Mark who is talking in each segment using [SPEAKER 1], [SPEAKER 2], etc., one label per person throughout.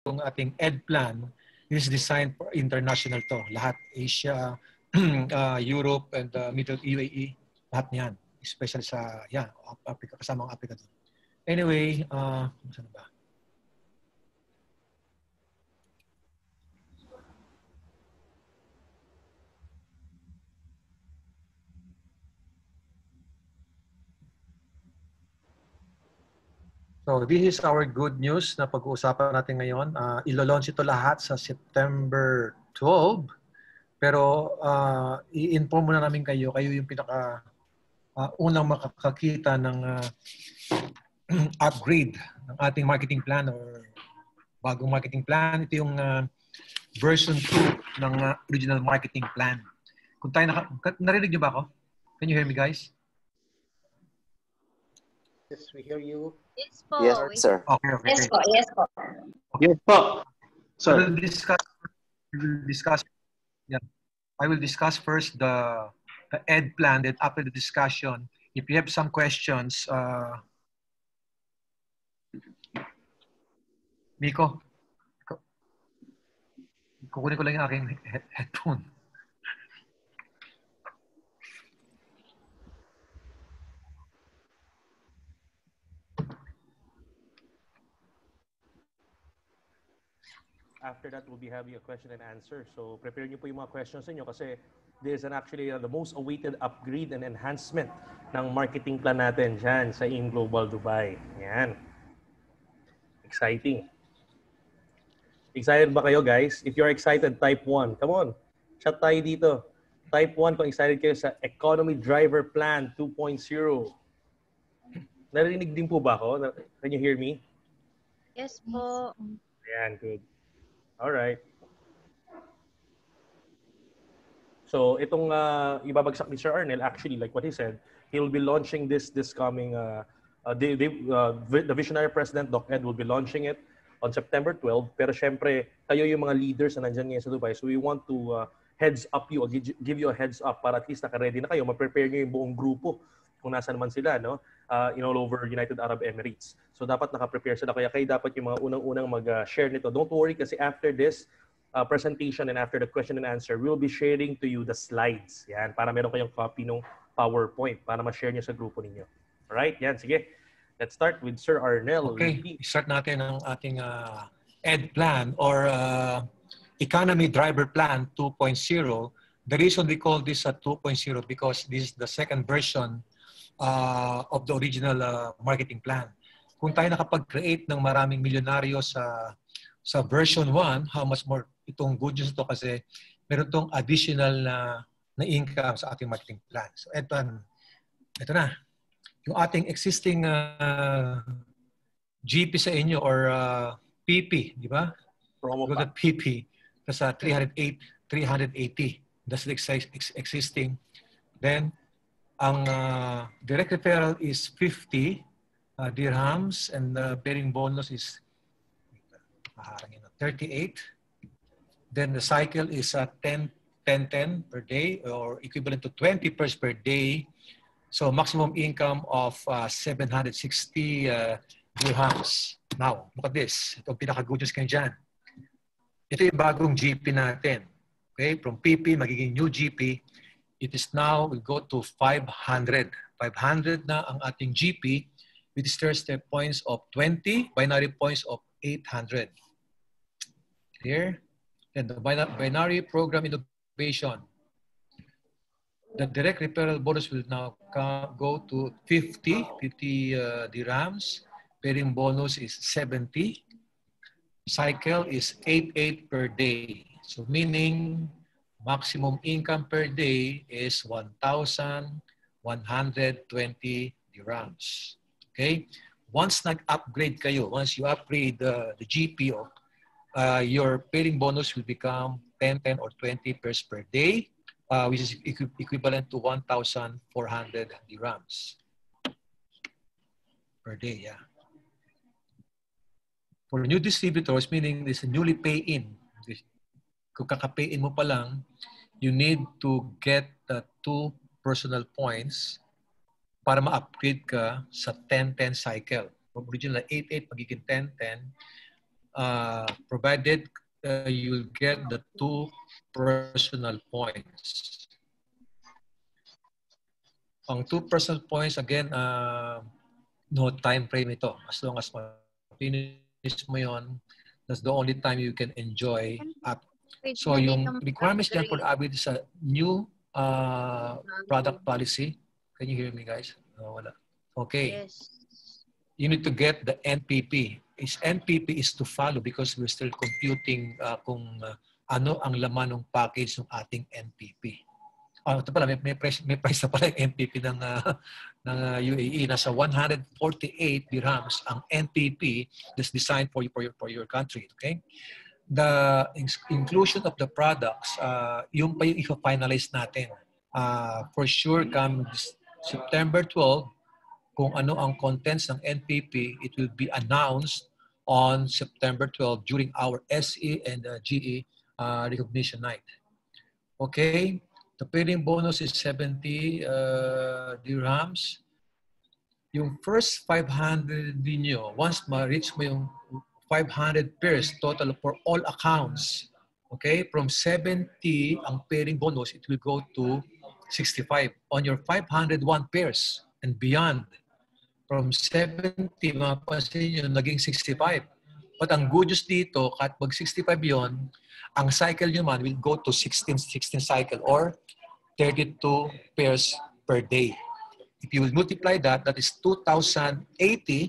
[SPEAKER 1] yung ating ED plan is designed for international to. Lahat, Asia, Europe, and Middle UAE, lahat niyan. Especially sa, Africa, kasama ang Africa doon. Anyway, saan ba? So this is our good news na pag-uusapan natin ngayon. Ilo-launch ito lahat sa September 12. Pero i-inform muna namin kayo yung pinaka unang makakakita ng upgrade ng ating marketing plan or bagong marketing plan. Ito yung version 2 ng original marketing plan. Kung tayo narinig niyo ba ako? Can you hear me, guys?
[SPEAKER 2] Yes, we hear you.
[SPEAKER 3] Yes po.
[SPEAKER 4] Yes, sir.
[SPEAKER 1] Okay.
[SPEAKER 3] Yes po, yes po.
[SPEAKER 2] Yes po.
[SPEAKER 1] So we will discuss. Yeah, I will discuss first the ED plan. Then after the discussion, if you have some questions, Miko, kukunin ko lang yung aking headphone.
[SPEAKER 2] After that, we'll be having a question and answer. So prepare niyo po yung mga questions niyo kasi this is actually the most awaited upgrade and enhancement ng marketing plan natin dyan sa In Global Dubai. Yan. Exciting. Excited ba kayo, guys? If you're excited, type 1. Come on. Chat tayo dito. Type 1 kung excited kayo sa Economy Driver Plan 2.0. Narinig din po ba ako? Can you hear me?
[SPEAKER 3] Yes po.
[SPEAKER 2] Ayan, good. Alright. So, itong ibabagsak ni Sir Arnel, actually, like what he said, he'll be launching this coming, the Visionary President, Doc Ed, will be launching it on September 12. Pero syempre, kayo yung mga leaders na nandyan ngayon sa Dubai. So, we want to heads up you, give you a heads up para at least naka-ready na kayo. Ma-prepare nyo yung buong grupo kung nasa naman sila, no? In all over United Arab Emirates. So dapat naka-prepare sila. Kaya kayo dapat yung mga unang-unang mag-share nito. Don't worry kasi after this presentation and after the question and answer, we'll be sharing to you the slides. Yan, para meron kayong copy ng PowerPoint para ma-share nyo sa grupo ninyo. Alright, yan, sige. Let's start with Sir Arnel.
[SPEAKER 1] Okay, start natin ang ating ED plan or Economy Driver Plan 2.0. The reason we call this a 2.0 because this is the second version of the original marketing plan. Kung tayo nakapag-create ng maraming milyonaryo sa version 1, how much more itong good news ito kasi meron itong additional na income sa ating marketing plan. So ito na. Yung ating existing GP sa inyo or PP, di ba?
[SPEAKER 2] Promo
[SPEAKER 1] pa. PP, nasa 380. That's the existing. Then, ang direct referral is 50 dirhams and the pairing bonus is 38. Then the cycle is 10 per day or equivalent to 20 pairs per day. So maximum income of 760 dirhams. Now, look at this. Ito ang pinaka-good news kayo dyan. Ito yung bagong GP natin. Okay? From PP, magiging new GP. It is now, we go to 500. 500 na ang ating GP with stair-step points of 20, binary points of 800. Here. And the binary program innovation. The direct referral bonus will now go to 50 dirhams. Pairing bonus is 70. Cycle is 88 per day. So meaning maximum income per day is 1,120 dirhams. Okay? Once nag-upgrade kayo, once you upgrade the GP, your pairing bonus will become 10, 10 or 20 pairs per day, which is equivalent to 1,400 dirhams per day. Yeah. For new distributors, meaning this newly pay-in, kung kaka-pay-in mo pa lang, you need to get the 2 personal points para ma-upgrade ka sa 10-10 cycle. From original 8-8 magiging 10-10. provided you'll get the 2 personal points. Ang 2 personal points, again, no time frame ito. As long as finish mo yon, that's the only time you can enjoy app. So yung requirements dyan for the ABID is a new product policy. Can you hear me, guys? No, wala. Okay.
[SPEAKER 3] Yes.
[SPEAKER 1] You need to get the NPP. NPP is to follow because we're still computing kung ano ang laman ng package ng ating NPP. Ito pala, may price na pala yung NPP ng UAE. Nasa 148 dirhams ang NPP that's designed for your country. Okay? The inclusion of the products, yung pa yung i-finalize natin. For sure, come September 12, kung ano ang contents ng NPP, it will be announced on September 12 during our SE and GE recognition night. Okay? The pairing bonus is 70 dirhams. Yung first 500 ninyo, once ma-reach mo yung 500 pairs total for all accounts, okay? From 70 ang pairing bonus, it will go to 65 on your 501 pairs and beyond. From 70, mapapansin nyo, naging 65. But ang good news dito, kahit mag 65 yon, ang cycle nyo man will go to 16 cycle or 32 pairs per day. If you will multiply that, that is 2,080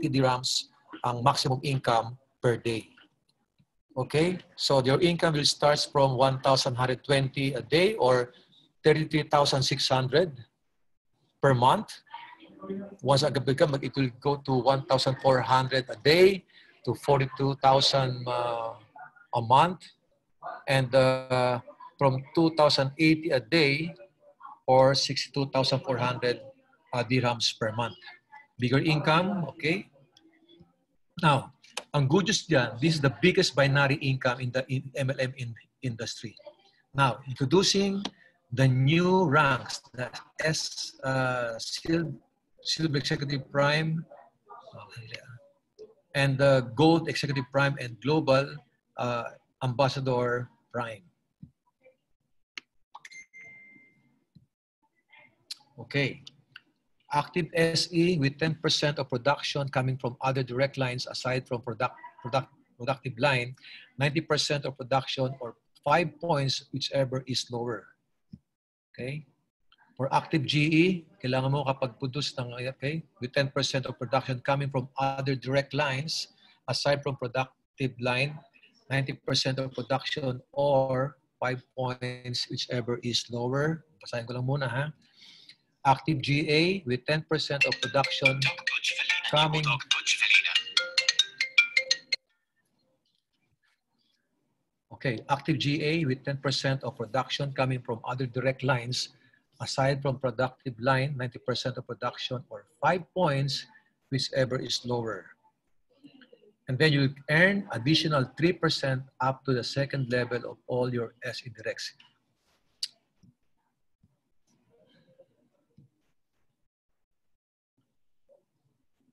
[SPEAKER 1] dirhams ang maximum income per day. Okay? So your income will start from 1,120 a day or 33,600 per month. Once it will go to 1,400 a day to 42,000 a month, and from 2,080 a day or 62,400 dirhams per month. Bigger income, okay? Now, ang good news dyan, this is the biggest binary income in the MLM industry. Now, introducing the new ranks, the Silver Executive Prime, and the Gold Executive Prime and Global Ambassador Prime. Okay. Active SE with 10% of production coming from other direct lines aside from productive line, 90% of production or 5 points, whichever is lower. Okay. For active GE, kailangan mo kapag produce ng, okay, with 10% of production coming from other direct lines, aside from productive line, 90% of production or 5 points, whichever is lower. Basahin ko lang muna, ha? Active GA with 10% of production coming... Okay, active GA with 10% of production coming from other direct lines, aside from productive line, 90% of production or 5 points, whichever is lower. And then you earn additional 3% up to the second level of all your SE directs.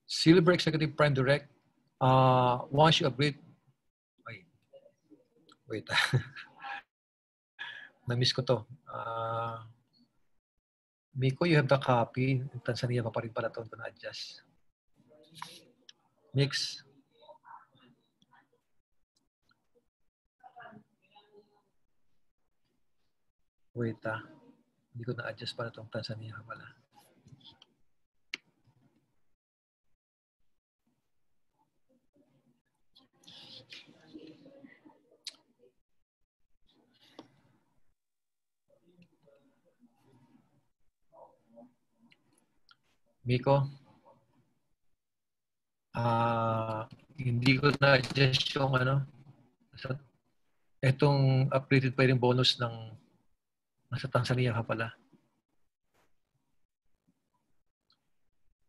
[SPEAKER 1] Silver Executive Prime Direct, once you upgrade, wait, na-miss ko to. Miko, you have the copy. In Tanzania pa rin pala ito na-adjust. Mix. Wait, hindi ko na-adjust pala itong Tanzania pala. Miko, hindi ko na-adjust yung ano, itong updated pa rin bonus ng nasa Tanzania ka pala.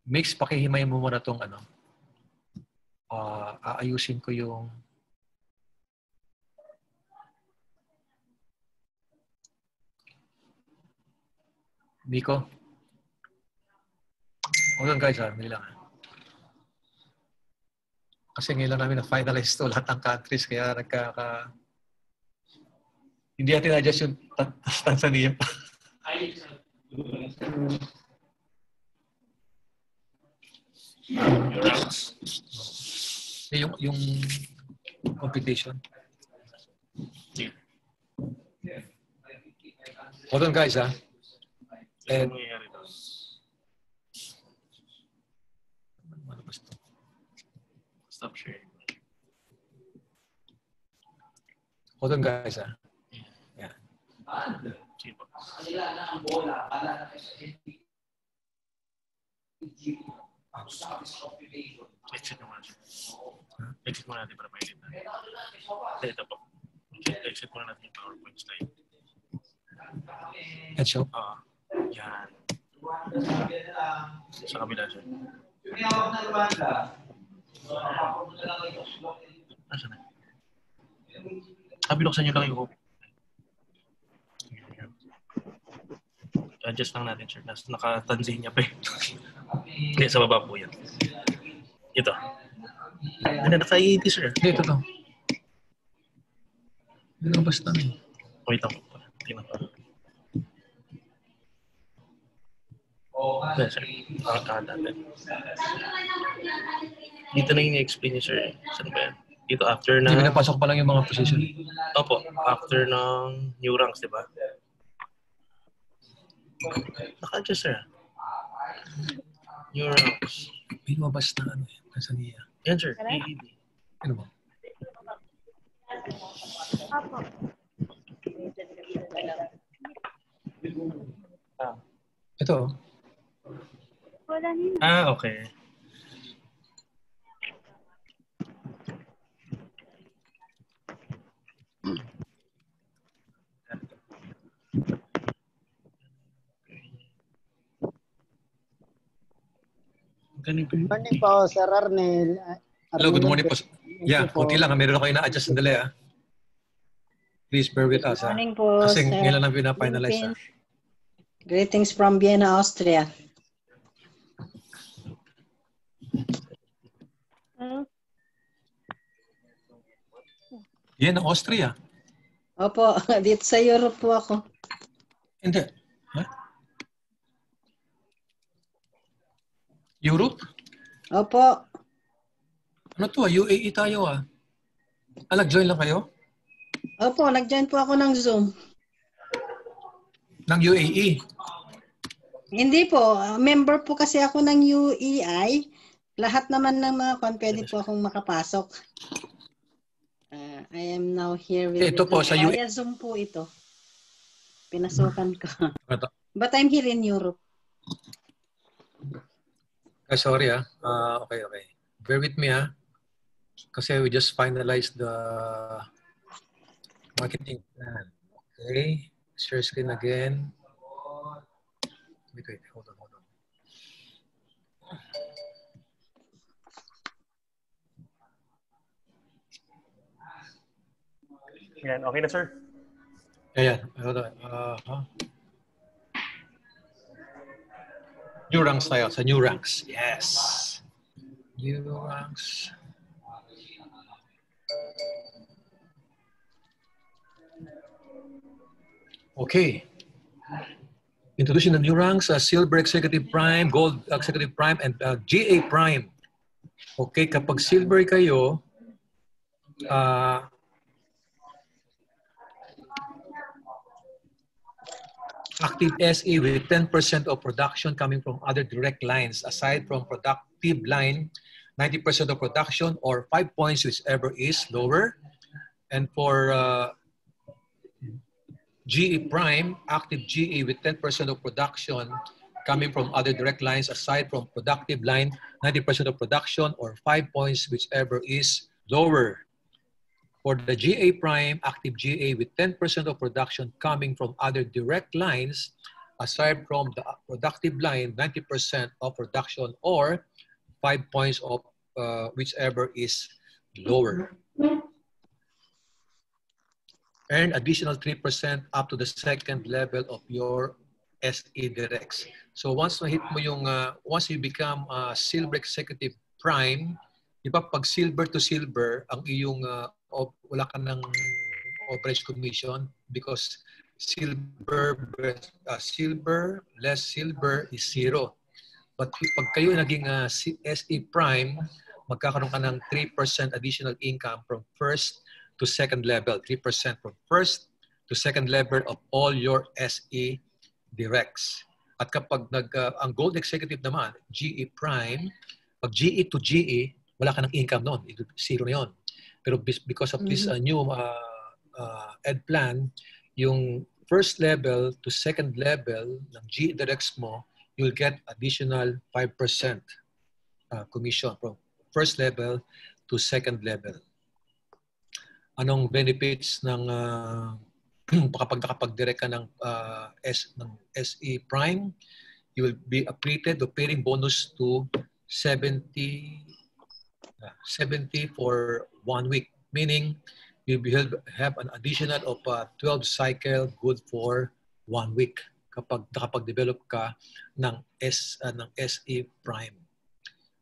[SPEAKER 1] Mix, pakihimay mo muna itong ano, aayusin ko yung Miko. Hold on guys, hindi lang. Kasi ngayon lang namin na-finalize to lahat ng countries, kaya hindi natin adjust yung Tanzania pa. yung competition. Hold on guys, ha? And,
[SPEAKER 2] Stop sharing.
[SPEAKER 1] hold on guys, ha? Yeah.
[SPEAKER 2] Exit naman. Exit muna natin para mainit na. Ito po. Exit muna natin yung PowerPoint slide.
[SPEAKER 1] And show?
[SPEAKER 2] Yan. Sa kabila siya. Nasaan na? Binuksan nyo lang yung hope. Adjust lang natin, sir. Naka-tanzania pa eh. Hindi, sa baba po yan. Ito. Ano, naka-80, sir.
[SPEAKER 1] Ito to. Ano basta na eh.
[SPEAKER 2] Wait lang po. Tingnan po. Sir. Nakakahan natin. Dito na yung i-explain niyo, sir. Saan ba yan? Dito after na...
[SPEAKER 1] Hindi, pinapasok pa lang yung mga position.
[SPEAKER 2] Opo. After ng new ranks, di ba? Naka-adjust, sir. New ranks.
[SPEAKER 1] May lumabas na ano eh. Tanzania.
[SPEAKER 2] Yan, sir. AED.
[SPEAKER 1] Ano ba? Ito.
[SPEAKER 2] Okay.
[SPEAKER 4] Good morning po, Sir Arnel.
[SPEAKER 1] Hello, good morning po. Yeah, konti lang. Meron ako ina-adjust sandali. Please bear with us.
[SPEAKER 5] Good morning po,
[SPEAKER 1] Kasi
[SPEAKER 5] Sir.
[SPEAKER 1] ngayon lang pina-finalize.
[SPEAKER 5] Greetings from Vienna, Austria.
[SPEAKER 1] Yan, Austria.
[SPEAKER 5] Opo, dito sa Europe po ako.
[SPEAKER 1] Hindi. Huh? Europe?
[SPEAKER 5] Opo.
[SPEAKER 1] Ano to? UAE tayo ah. Nag-join lang kayo?
[SPEAKER 5] Opo, nag-join po ako ng Zoom.
[SPEAKER 1] Ng UAE?
[SPEAKER 5] Hindi po, member po kasi ako ng UEI. Lahat naman ng mga pwede po akong makapasok. I am now here with
[SPEAKER 1] Ito po, sa UAE.
[SPEAKER 5] Via Zoom po ito. Pinasukan ko. But I'm here in Europe.
[SPEAKER 1] Sorry ah. Okay. Bear with me ah. Kasi we just finalized the marketing plan. Okay. Share screen again. Wait. Hold on.
[SPEAKER 2] Yan. Okay na, sir?
[SPEAKER 1] Ayan. Hold on. New ranks tayo. Sa new ranks. Yes. New ranks. Okay. Introducing the new ranks, Silver Executive Prime, Gold Executive Prime, and GA Prime. Okay, kapag Silver kayo, active SE with 10% of production coming from other direct lines, aside from productive line, 90% of production or 5 points, whichever is lower. And for GE Prime, active GE with 10% of production coming from other direct lines, aside from productive line, 90% of production or 5 points, whichever is lower. For the GA Prime, active GA with 10% of production coming from other direct lines, aside from the productive line, 90% of production or 5 points of whichever is lower. Earn additional 3% up to the second level of your SE Directs. So once na hit mo yung, once you become Silver Executive Prime, Di ba pag silver to silver, ang iyong wala ka ng overage commission because silver less silver is 0. But pag kayo naging SE Prime, magkakaroon ka ng 3% additional income from first to second level. 3% from first to second level of all your SE directs. At kapag ang Gold Executive naman, GE Prime, pag GE to GE, wala ka ng income noon. 0 na yun. Pero because of this new ed plan, yung first level to second level ng GE directs mo, you'll get additional 5% commission from first level to second level. Anong benefits ng kapag nakapag-direct ka ng SE Prime? You will be accreted the pairing bonus to 70 for 1 week, meaning you will have an additional of 12 cycle good for 1 week kapag nakapag-develop ka ng SE Prime.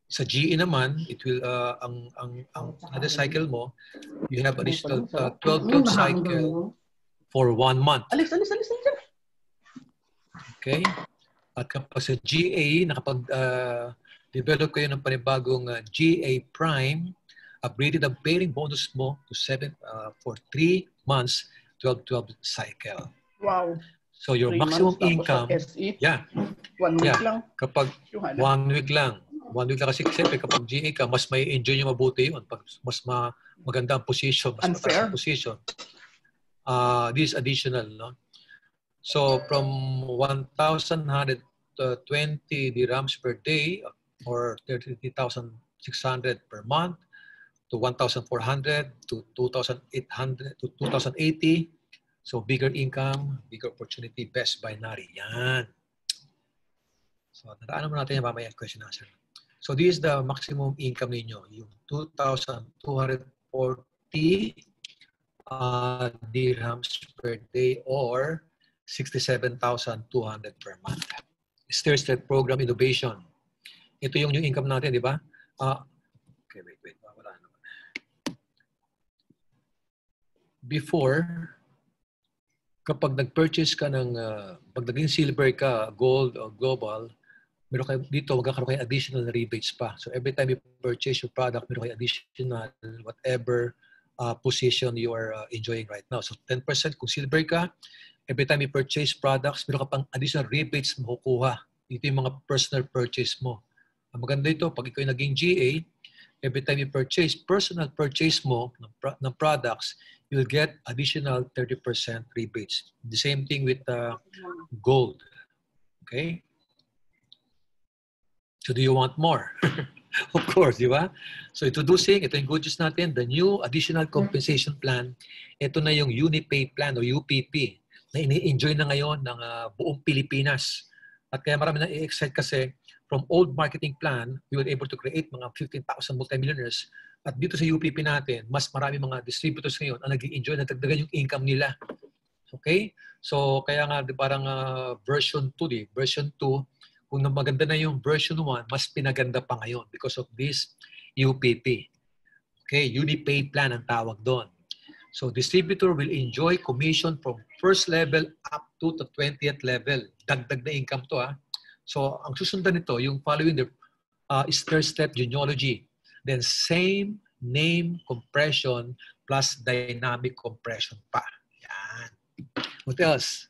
[SPEAKER 1] Sa GE naman, it will ang other cycle mo, you have additional 12 cycle for 1 month.
[SPEAKER 2] Alis.
[SPEAKER 1] Okay? At kapag sa GA, nakapag-develop kayo ng panibagong GA Prime, upgraded ang pairing bonus mo to 7 for 3 months, 12 cycle.
[SPEAKER 6] Wow.
[SPEAKER 1] So your maximum income, yeah.
[SPEAKER 6] 1 week lang.
[SPEAKER 1] Kapag 1 week lang. 1 week lang kasi siyempre kapag GA ka, mas may enjoy nyo mabuti yun. Pag mas maganda ang position, mas mataas ang position. This is additional, no? So from 1,120 dirhams per day or 30,600 per month to 1,400 to 2,800 to 2,080. So bigger income, bigger opportunity, best binary. Yan. So naraan naman natin yung mamaya question answer. So this is the maximum income ninyo, yung 2,240 dirhams per day or 67,200 per month. Stair-step program innovation. Ito yung new income natin, di ba? Okay, wait. Wala naman. Before, kapag nag-purchase ka ng, pag naging silver ka, gold o global, meron kayo dito, magkakaroon kayo additional rebates pa. So every time you purchase your product, meron kayo additional whatever position you are enjoying right now. So 10% kung silver ka, every time you purchase products, meron ka pang additional rebates mo kukuha. Ito yung mga personal purchase mo. Ang maganda ito, pag ikaw yung naging GA, every time you purchase, personal purchase mo ng products, you'll get additional 30% rebates. The same thing with gold. Okay? So do you want more? Of course, di ba? So introducing, ito yung good news natin, the new additional compensation plan. Ito na yung Unipay plan o UPP na ini-enjoy na ngayon ng buong Pilipinas. At kaya marami na i-excite kasi from old marketing plan, we were able to create mga 15,000 multimillionaires. At dito sa UPP natin, mas marami mga distributors ngayon ang nag-i-enjoy na dagdagan yung income nila. Okay? So kaya nga parang version 2, version 2, kung maganda na yung version 1, mas pinaganda pa ngayon because of this UPP. Okay, Unipay plan ang tawag doon. So distributor will enjoy commission from first level up to the 20th level. Dagdag na income to ha. So ang susundan nito, yung following the stair-step genealogy. Then same name compression plus dynamic compression pa. Yan. What else?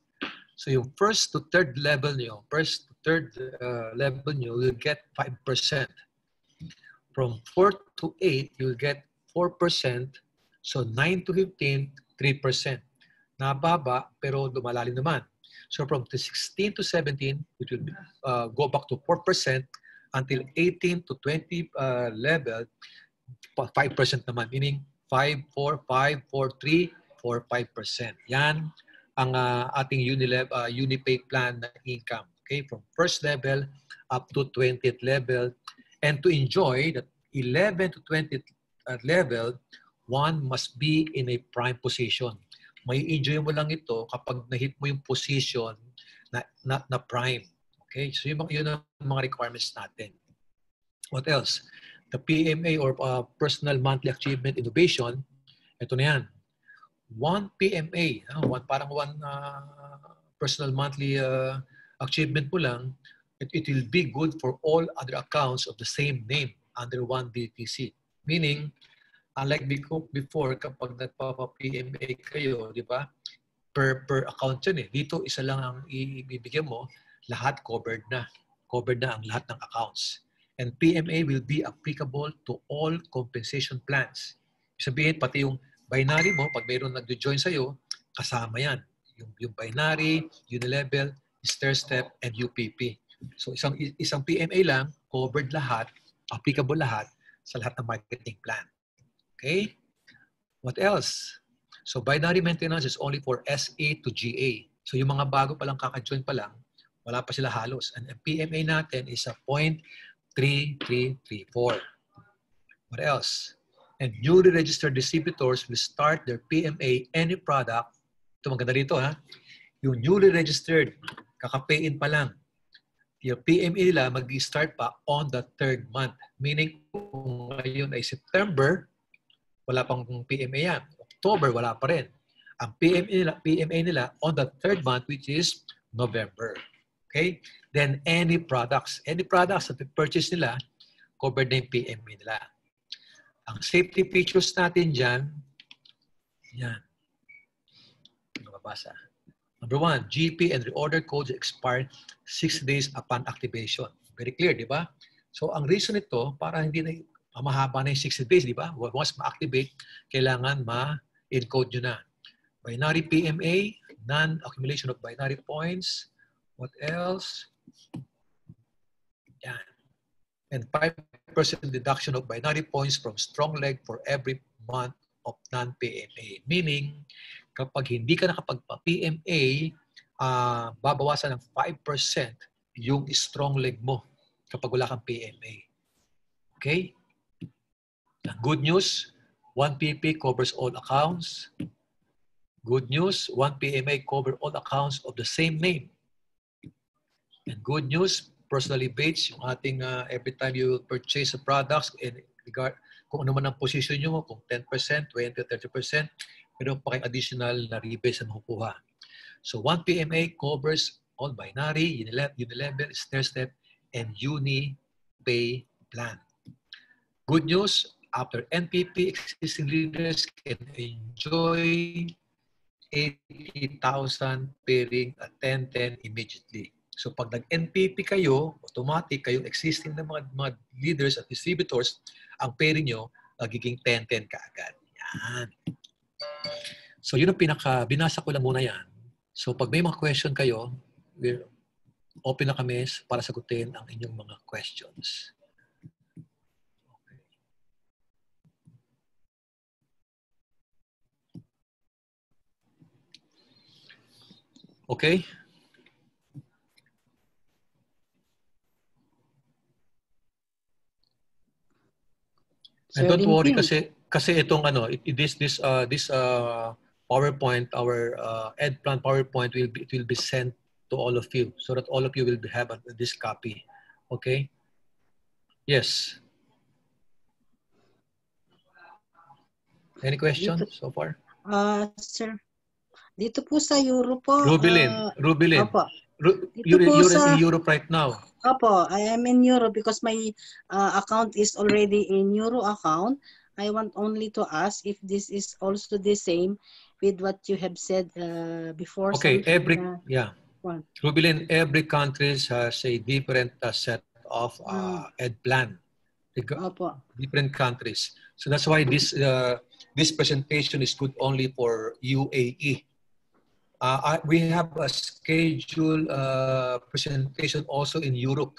[SPEAKER 1] So yung first to third level nyo, you'll get 5%. From 4 to 8, you'll get 4%. So 9 to 15, 3%. Nababa, pero lumalalim naman. So from 16 to 17, it will go back to 4% until 18 to 20 level, 5% naman. Meaning 5, 4, 5, 4, 3, 4, 5%. Yan ang ating Unipay plan na income. Okay, from first level up to 20th level. And to enjoy that 11 to 20th level, one must be in a prime position. May enjoy mo lang ito kapag na-hit mo yung position na prime. Okay, so yun ang mga requirements natin. What else? the PMA or Personal Monthly Achievement Innovation, ito na yan. One PMA, parang one Personal Monthly Achievement mo lang, it will be good for all other accounts of the same name under one DTC. Meaning, unlike before, kapag nagpapa-PMA kayo, di ba? Per account yan eh. Dito, isa lang ang ibibigyan mo, lahat covered na. Covered na ang lahat ng accounts. And PMA will be applicable to all compensation plans. Sabihin, pati yung binary mo, pag mayroon nag-join sa'yo, kasama yan. Yung binary, unilevel, stair-step, and UPP. So isang PMA lang, covered lahat, applicable lahat sa lahat ng marketing plan. Okay? What else? So binary maintenance is only for SA to GA. So yung mga bago palang kaka-join pa lang, wala pa sila halos. And ang PMA natin is a 0.3334. What else? And newly registered distributors will start their PMA any product. Ito maganda dito ha. Yung newly registered, kaka-pay-in pa lang. Yung PMA nila mag-start pa on the 3rd month. Meaning kung ngayon ay September, wala pang PMA yan. October, wala pa rin. Ang PMA nila on the 3rd month, which is November. Okay? Then any products na purchase nila, covered na yung PMA nila. Ang safety features natin dyan, yan. Mababasa. Number 1, GP and reorder codes expire 6 days upon activation. Very clear, di ba? So ang reason nito, para hindi na mahaba na yung 60 days, di ba? Once ma-activate, kailangan ma-encode nyo na. Binary PMA, non-accumulation of binary points. What else? Yan. And 5% deduction of binary points from strong leg for every month of non-PMA. Meaning, kapag hindi ka nakapagpa-PMA, babawasan ng 5% yung strong leg mo kapag wala kang PMA. Okay? Good news, 1 PP covers all accounts. Good news, 1 PMA covers all accounts of the same name. And good news, personally based, yung ating every time you purchase the products, in regard, kung ano man ang position nyo, kung 10%, 20%, 30%, meron pa kayong additional na rebate na makukuha. So 1 PMA covers all binary, unilevel, stair-step, and uni-pay plan. Good news, after NPP, existing leaders can enjoy 80,000 pairing at 10-10 immediately. So pag nag-NPP kayo, automatic kayong existing na mga leaders at distributors, ang pairing nyo, nagiging 10-10 kaagad. Yan. So yun ang binasa ko lang muna yan. So pag may mga question kayo, we're open na kami para sagutin ang inyong mga questions. Okay? And don't worry kasi itong this PowerPoint, our EdPlan PowerPoint will be sent to all of you so that all of you will have this copy. Okay? Yes. Any questions so far?
[SPEAKER 5] Sir, dito po sa Europe po.
[SPEAKER 1] Rubilin.
[SPEAKER 5] Opo.
[SPEAKER 1] You're in Europe right now.
[SPEAKER 5] Opo, I am in Euro because my account is already in Euro account. I want only to ask if this is also the same with what you have said before.
[SPEAKER 1] Okay, Rubilin, every country has a different set of EdPlan. Different countries. So that's why this presentation is good only for UAE. We have a scheduled presentation also in Europe.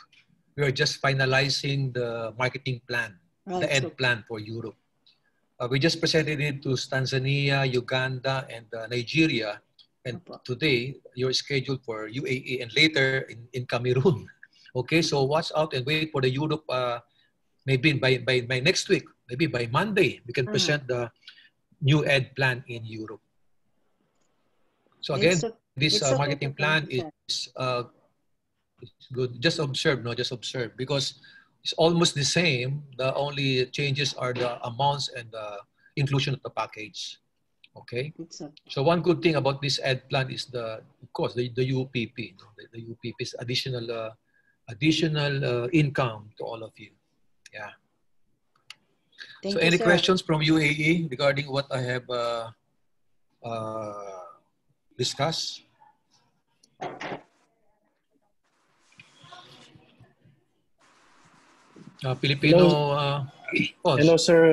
[SPEAKER 1] We are just finalizing the marketing plan, the ED plan for Europe. We just presented it to Tanzania, Uganda, and Nigeria. And today, you're scheduled for UAE and later in Cameroon. Okay, so watch out and wait for the Europe. Maybe by next week, maybe by Monday, we can present the new ED plan in Europe. So again, this marketing plan is good. Just observe, just observe, because is almost the same. The only changes are the amounts and the inclusion of the package. Okay.
[SPEAKER 5] It's a,
[SPEAKER 1] So one good thing about this ed plan is of course, the UPP. The UPP is additional income to all of you. Yeah.
[SPEAKER 5] thank
[SPEAKER 1] So
[SPEAKER 5] you,
[SPEAKER 1] any
[SPEAKER 5] sir.
[SPEAKER 1] questions from UAE regarding what I have discussed? Filipino.
[SPEAKER 6] Hello, sir.